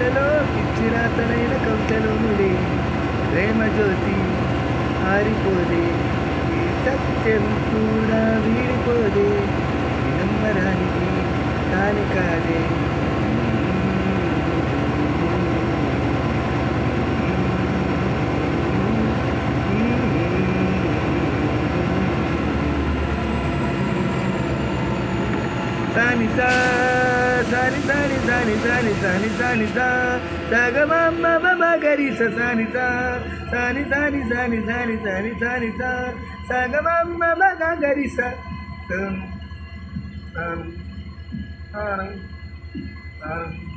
గుండెలో పిచ్చిరాతనైన కవితలు నుడే ప్రేమ జ్యోతి ఆరిపోదే ఈ సత్యం కూడా వీడిపోదే నమ్మరానికి కాని కాదే సాని సా సాని సాని సాని సాని సాని సాని సా సగమమ్మ మమ గరి సాని సా సాని సాని సాని సాని సాని సాని సా సగమమ్మ మగ గరి సా తం తం తం తం